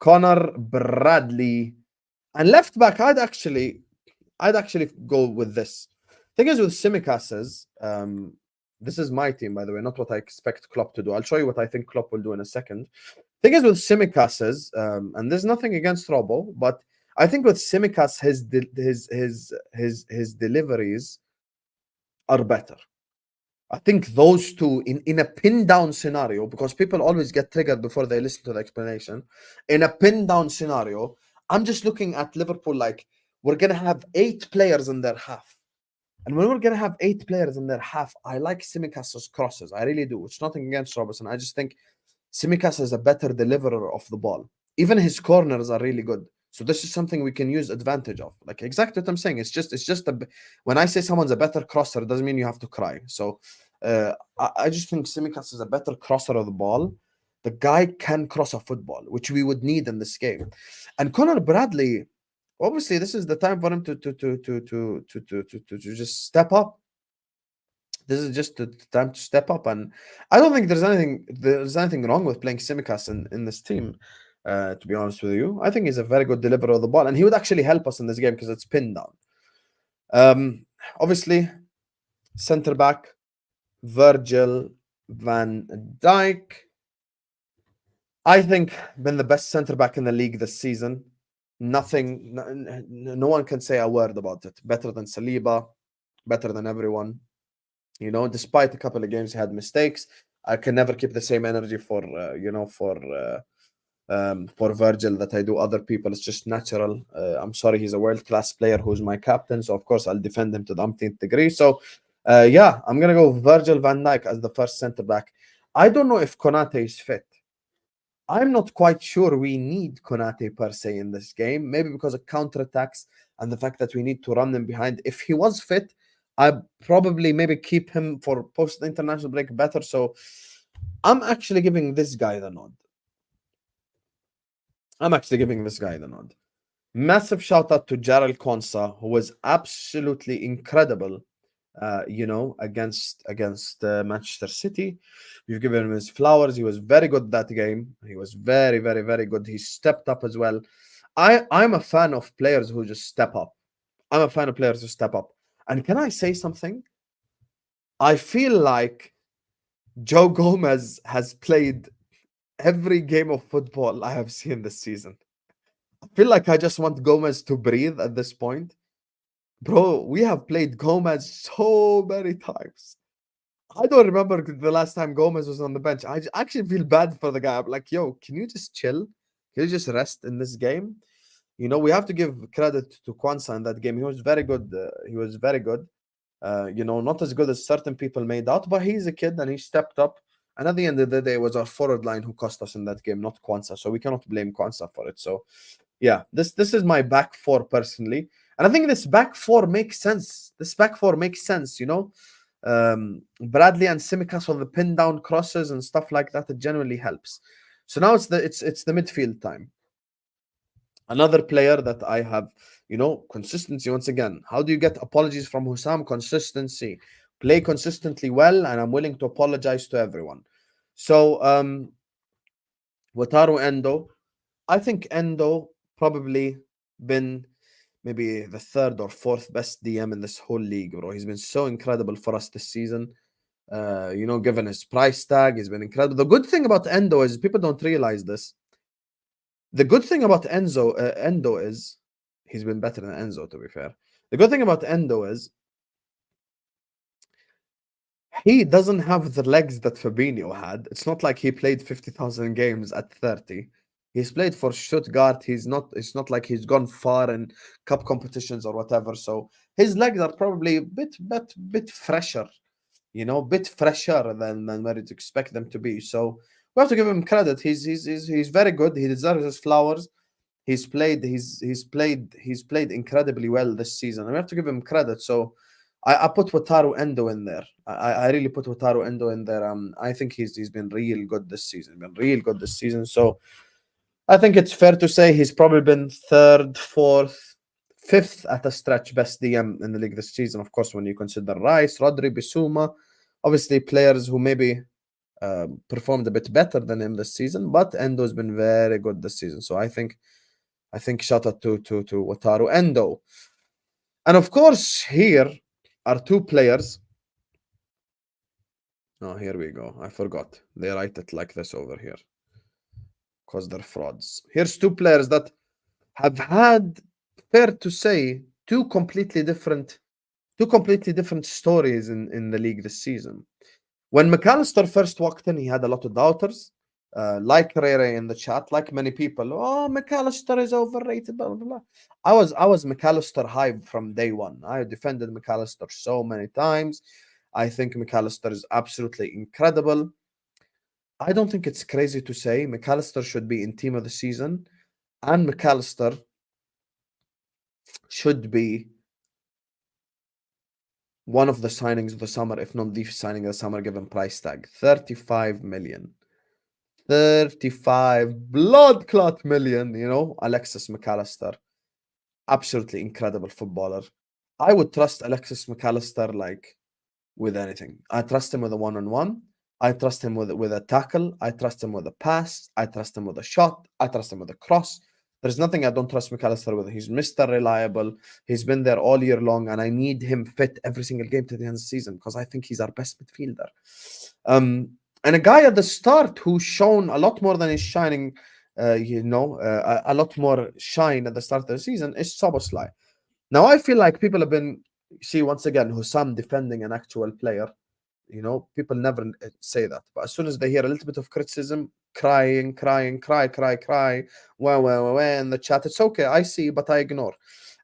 Speaker 1: Connor Bradley. And left back, I'd actually go with this. Thing is with Simicas's, this is my team, by the way, not what I expect Klopp to do. I'll show you what I think Klopp will do in a second. Thing is with Simicas's, and there's nothing against Robo, but I think with Simicas, his deliveries are better. I think those two in a pin down scenario, because people always get triggered before they listen to the explanation. In a pin down scenario, I'm just looking at Liverpool like we're going to have 8 players in their half. And when we're going to have 8 players in their half, I like Simicas's crosses. I really do. It's nothing against Robertson. I just think Simicas is a better deliverer of the ball. Even his corners are really good. So this is something we can use advantage of. Like exactly what I'm saying. It's just when I say someone's a better crosser, it doesn't mean you have to cry. So I just think Simicas is a better crosser of the ball. The guy can cross a football, which we would need in this game. And Connor Bradley, obviously, this is the time for him to just step up. This is just the time to step up, and I don't think there's anything wrong with playing Simicas in this team. To be honest with you, I think he's a very good deliverer of the ball, and he would actually help us in this game because it's pinned down. Obviously, centre back Virgil van Dijk. I think been the best centre back in the league this season. No one can say a word about it. Better than Saliba, better than everyone. You know, despite a couple of games he had mistakes, I can never keep the same energy for for Virgil that I do other people. It's just natural. I'm sorry, he's a world class player who's my captain, so of course I'll defend him to the umpteenth degree. So, yeah, I'm gonna go Virgil van Dijk as the first centre back. I don't know if Konate is fit. I'm not quite sure we need Konate per se in this game. Maybe because of counterattacks and the fact that we need to run them behind. If he was fit, I'd probably maybe keep him for post international break better. So I'm actually giving this guy the nod. Massive shout out to Jarrell Konsa, who was absolutely incredible. Against Manchester City, we've given him his flowers. He was very good that game. He was very, very, very good. He stepped up as well. I'm a fan of players who just step up. And can I say something? I feel like Joe Gomez has played every game of football I have seen this season. I feel like I just want Gomez to breathe at this point. Bro, we have played Gomez so many times. I don't remember the last time Gomez was on the bench. I actually feel bad for the guy. I'm like, yo, can you just chill? Can you just rest in this game? You know, we have to give credit to Kwanzaa in that game. He was very good. Not as good as certain people made out, but he's a kid and he stepped up. And at the end of the day, it was our forward line who cost us in that game, not Kwanzaa. So we cannot blame Kwanzaa for it. So, yeah, this is my back four personally. And I think this back four makes sense. You know. Bradley and Simicas on the pin down crosses and stuff like that. It generally helps. So now it's the midfield time. Another player that I have, consistency once again. How do you get apologies from Hussam? Consistency. Play consistently well, and I'm willing to apologize to everyone. So, Wataru Endo. I think Endo probably been maybe the third or fourth best DM in this whole league, bro. He's been so incredible for us this season. Given his price tag, he's been incredible. The good thing about Endo is people don't realize this. The good thing about Endo is he's been better than Enzo, to be fair. The good thing about Endo is he doesn't have the legs that Fabinho had. It's not like he played 50,000 games at 30. He's played for Stuttgart. It's not like he's gone far in cup competitions or whatever. So his legs are probably a bit fresher, bit fresher than where you'd expect them to be. So we have to give him credit. He's very good. He deserves his flowers. He's played incredibly well this season. And we have to give him credit. So I put Wataru Endo in there. I really put Wataru Endo in there. I think he's been real good this season. So I think it's fair to say he's probably been third, fourth, fifth at a stretch best DM in the league this season. Of course, when you consider Rice, Rodri, Bissouma, obviously players who maybe performed a bit better than him this season, but Endo's been very good this season. So I think shout out to Wataru Endo. And of course, here are two players. Oh, here we go. I forgot. They write it like this over here because they're frauds. Here's two players that have had, fair to say, two completely different stories in the league this season. When McAllister first walked in, he had a lot of doubters, like Rere in the chat, like many people. Oh, McAllister is overrated, blah, blah, blah. I was McAllister hype from day one. I defended McAllister so many times. I think McAllister is absolutely incredible. I don't think it's crazy to say McAllister should be in team of the season, and McAllister should be one of the signings of the summer, if not the signing of the summer, given price tag. 35 million. 35 blood clot million, Alexis McAllister. Absolutely incredible footballer. I would trust Alexis McAllister like with anything. I trust him with a one-on-one. I trust him with a tackle. I trust him with a pass. I trust him with a shot. I trust him with a cross. There's nothing I don't trust McAllister with. He's Mr. Reliable. He's been there all year long, and I need him fit every single game to the end of the season because I think he's our best midfielder. And a guy at the start who's shown a lot more than he's shining, a lot more shine at the start of the season is Szoboszlai. Now, I feel like people have been, once again, Hussam defending an actual player. You know, people never say that, but as soon as they hear a little bit of criticism, crying, cry, wah, in the chat, it's okay, I see, but I ignore.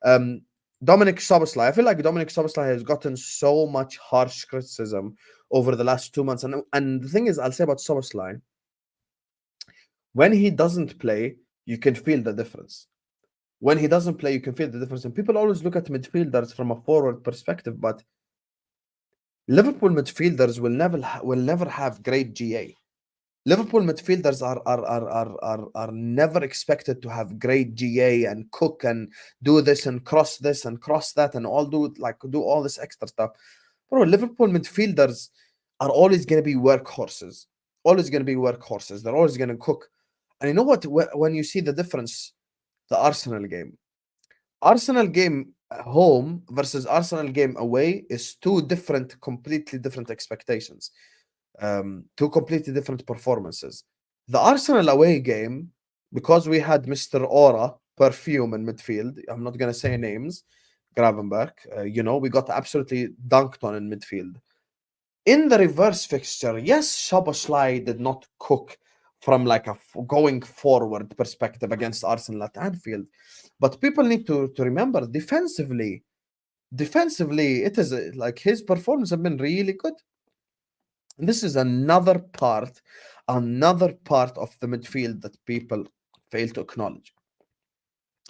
Speaker 1: Dominic Szoboszlai, I feel like Dominic Szoboszlai has gotten so much harsh criticism over the last 2 months, and the thing is, I'll say about Szoboszlai, when he doesn't play, you can feel the difference. When he doesn't play, you can feel the difference. And people always look at midfielders from a forward perspective, but Liverpool midfielders will never have great GA. Liverpool midfielders are never expected to have great GA and cook and do this and cross that and do all this extra stuff. Bro, Liverpool midfielders are always going to be workhorses. Always going to be workhorses. They're always going to cook. And you know what? When you see the difference, the Arsenal game. Arsenal game home versus Arsenal game away is completely different expectations. Two completely different performances. The Arsenal away game, because we had Mr. Aura, Perfume in midfield, I'm not going to say names, Gravenberg, we got absolutely dunked on in midfield. In the reverse fixture, yes, Szoboszlai did not cook from like a going forward perspective against Arsenal at Anfield. But people need to remember defensively, it is like his performance have been really good. And this is another part of the midfield that people fail to acknowledge.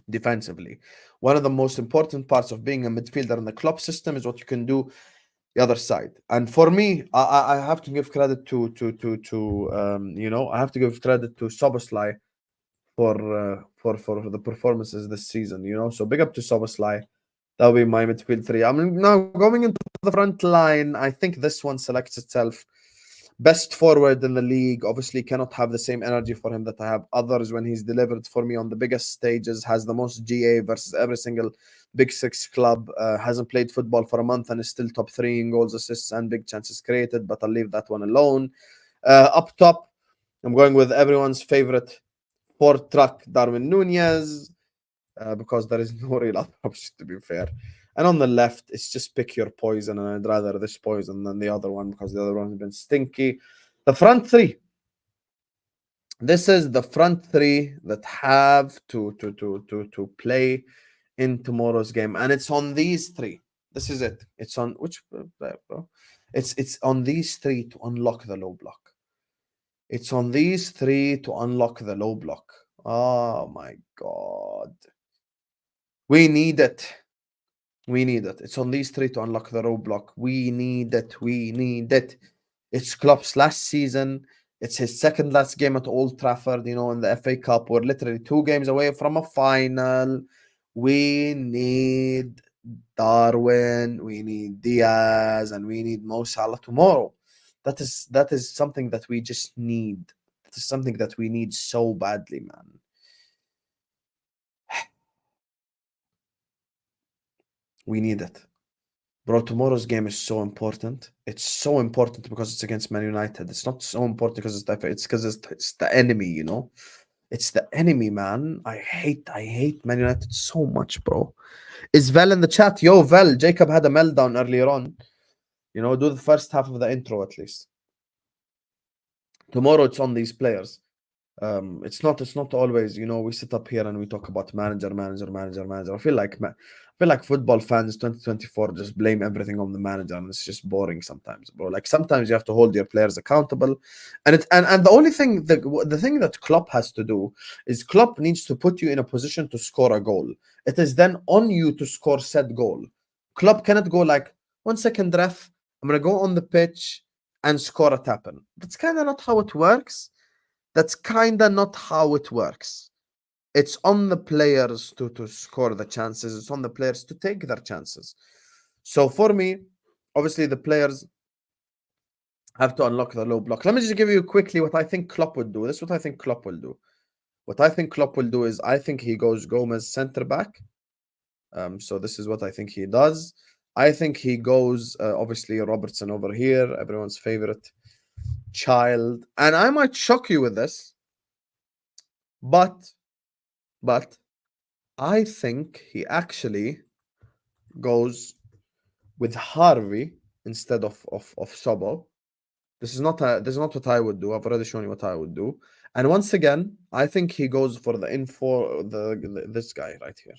Speaker 1: Defensively, one of the most important parts of being a midfielder in the Klopp system is what you can do the other side. And for me, I have to give credit to I have to give credit to Szoboszlai for the performances this season. So big up to Szoboszlai. That'll be my midfield three. I mean, now going into the front line, I think this one selects itself. Best forward in the league, obviously cannot have the same energy for him that I have others when he's delivered for me on the biggest stages, has the most GA versus every single Big Six club, hasn't played football for a month and is still top 3 in goals, assists, and big chances created, but I'll leave that one alone. Up top, I'm going with everyone's favorite fourth truck, Darwin Nunez, because there is no real other option, to be fair. And on the left, it's just pick your poison, and I'd rather this poison than the other one because the other one has been stinky. The front three. This is the front three that have to play in tomorrow's game, and it's on these three. This is it. It's on which bro? It's on these three to unlock the low block. It's on these three to unlock the low block. Oh my god. We need it. We need it. It's on these three to unlock the roadblock. We need it. We need it. It's Klopp's last season. It's his second last game at Old Trafford, in the FA Cup. We're literally 2 games away from a final. We need Darwin. We need Diaz. And we need Mo Salah tomorrow. That is something that we just need. That is something that we need so badly, man. We need it. Bro, tomorrow's game is so important. It's so important because it's against Man United. It's not so important because it's because it's the enemy, It's the enemy, man. I hate Man United so much, bro. Is Vel in the chat? Yo, Vel, Jacob had a meltdown earlier on. Do the first half of the intro at least. Tomorrow it's on these players. It's not always, we sit up here and we talk about manager. I feel like football fans 2024 just blame everything on the manager, and it's just boring sometimes, bro. Like sometimes you have to hold your players accountable, and the only thing the thing that Klopp has to do is Klopp needs to put you in a position to score a goal. It is then on you to score said goal. Klopp cannot go like 1 second, ref, I'm gonna go on the pitch and score a tap-in. That's kind of not how it works. That's kind of not how it works. It's on the players to score the chances. It's on the players to take their chances. So for me, obviously the players have to unlock the low block. Let me just give you quickly what I think Klopp would do. This is what I think Klopp will do. What I think Klopp will do is I think he goes Gomez center back. So this is what I think he does. I think he goes obviously Robertson over here, everyone's favorite child. And I might shock you with this, but I think he actually goes with Harvey instead of Sobo. This is not what I would do. I've already shown you what I would do. And once again, I think he goes for the this guy right here.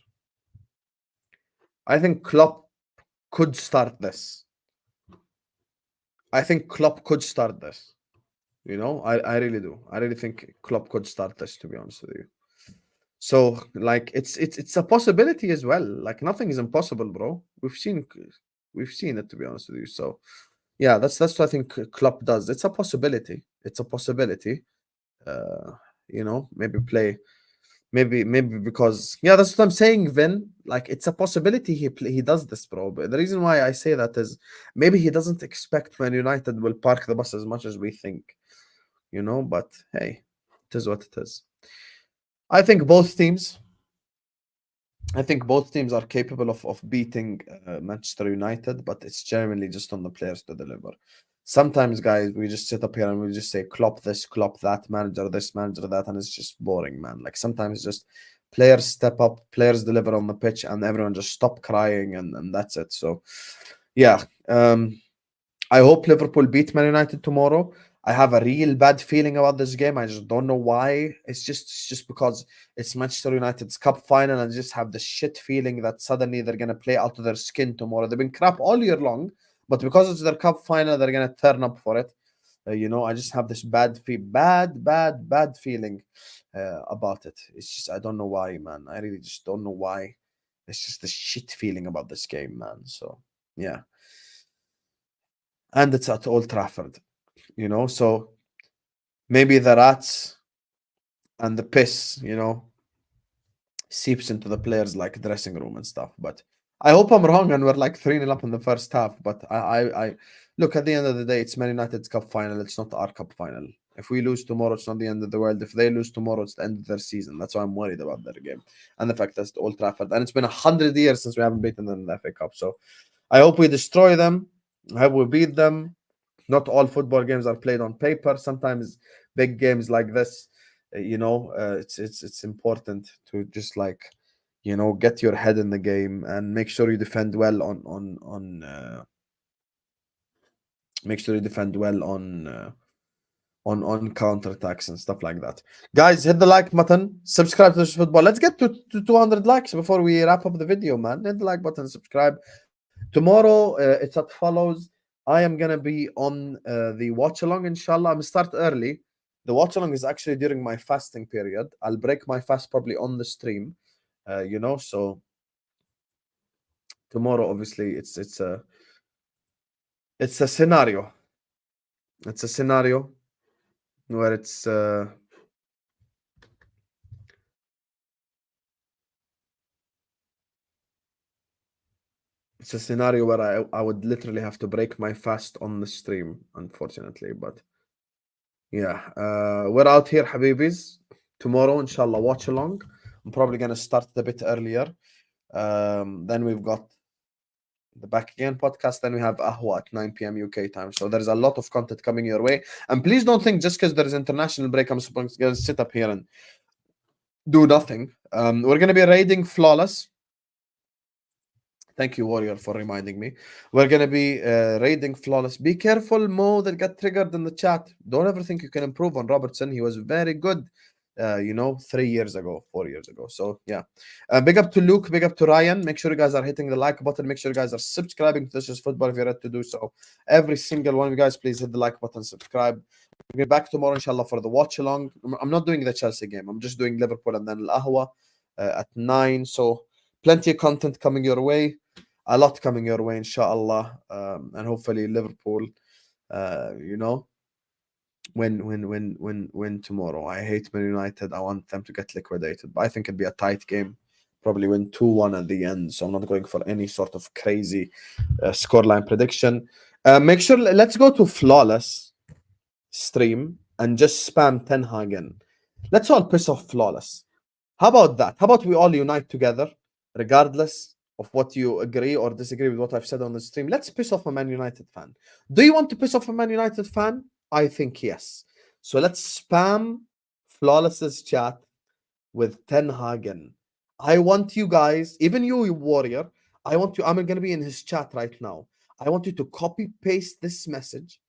Speaker 1: I think Klopp could start this. I think Klopp could start this. You know, I really do. I really think Klopp could start this, to be honest with you. So like it's a possibility as well. Like nothing is impossible, bro. We've seen it, to be honest with you. So yeah, that's what I think Klopp does. It's a possibility. It's a possibility. You know, maybe because yeah, that's what I'm saying, Vin. Like it's a possibility he does this, bro. But the reason why I say that is maybe he doesn't expect Man United will park the bus as much as we think. You know, but hey, it is what it is. I think both teams are capable of beating Manchester United, but it's generally just on the players to deliver. Sometimes, guys, we just sit up here and we just say Klopp this, Klopp that, manager this, manager that, and it's just boring, man. Like sometimes just players step up, players deliver on the pitch, and everyone just stop crying, and that's it. So, yeah, I hope Liverpool beat Man United tomorrow. I have a real bad feeling about this game. I just don't know why. It's just because it's Manchester United's cup final, and I just have the shit feeling that suddenly they're gonna play out of their skin tomorrow. They've been crap all year long, but because it's their cup final, they're gonna turn up for it. You know, I just have this bad feeling about it. It's just I don't know why, man. I really just don't know why. It's just the shit feeling about this game, man. So yeah, and it's at Old Trafford. You know, so maybe the rats and the piss, you know, seeps into the players like dressing room and stuff. But I hope I'm wrong and we're like 3-0 up in the first half. But I look, at the end of the day, it's Man United's cup final. It's not our cup final. If we lose tomorrow, it's not the end of the world. If they lose tomorrow, it's the end of their season. That's why I'm worried about their game. And the fact that it's Old Trafford. And it's been 100 years since we haven't beaten them in the FA Cup. So I hope we destroy them. I hope we beat them. Not all football games are played on paper. Sometimes big games like this, you know, it's important to just like, you know, get your head in the game and make sure you defend well make sure you defend well on counter attacks and stuff like that. Guys, hit the like button, subscribe to this football. Let's get to 200 likes before we wrap up the video, man. Hit the like button, subscribe. Tomorrow it's at follows. I am gonna be on the watch along, inshallah. I'm start early. The watch along is actually during my fasting period. I'll break my fast probably on the stream, you know. So tomorrow, obviously, it's a scenario. It's a scenario where it's a scenario where I would literally have to break my fast on the stream, unfortunately. But yeah, we're out here, Habibis. Tomorrow, inshallah, watch along. I'm probably gonna start a bit earlier. Then we've got the Back Again podcast. Then we have Ahwa at 9 p.m. UK time. So there's a lot of content coming your way. And please don't think just because there is international break, I'm supposed to sit up here and do nothing. We're gonna be raiding Flawless. Thank you, Warrior, for reminding me. We're going to be raiding Flawless. Be careful, Mo, that got triggered in the chat. Don't ever think you can improve on Robertson. He was very good, you know, 3 years ago, 4 years ago. So, yeah. Big up to Luke. Big up to Ryan. Make sure you guys are hitting the like button. Make sure you guys are subscribing to This Is Football if you're ready to do so. Every single one of you guys, please hit the like button, subscribe. We'll get back tomorrow, inshallah, for the watch along. I'm not doing the Chelsea game. I'm just doing Liverpool and then Al Ahwa at 9. So, plenty of content coming your way. A lot coming your way, inshallah, and hopefully Liverpool, you know, win tomorrow. I hate Man United. I want them to get liquidated, but I think it'd be a tight game. Probably win 2-1 at the end. So I'm not going for any sort of crazy scoreline prediction. Make sure let's go to Flawless stream and just spam Ten Hagen. Let's all piss off Flawless. How about that? How about we all unite together, regardless of what you agree or disagree with what I've said on the stream? Let's piss off a Man United fan. Do you want to piss off a Man United fan? I think yes. So let's spam Flawless's chat with Ten Hagen. I want you guys, even you, Warrior, I'm going to be in his chat right now. I want you to copy paste this message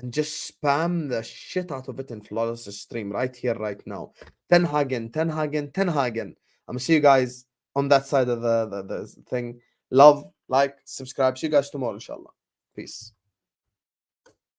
Speaker 1: and just spam the shit out of it in Flawless Stream right here, right now. Ten Hagen. I'm gonna see you guys on that side of the thing. Love, like, subscribe. See you guys tomorrow, inshallah. Peace.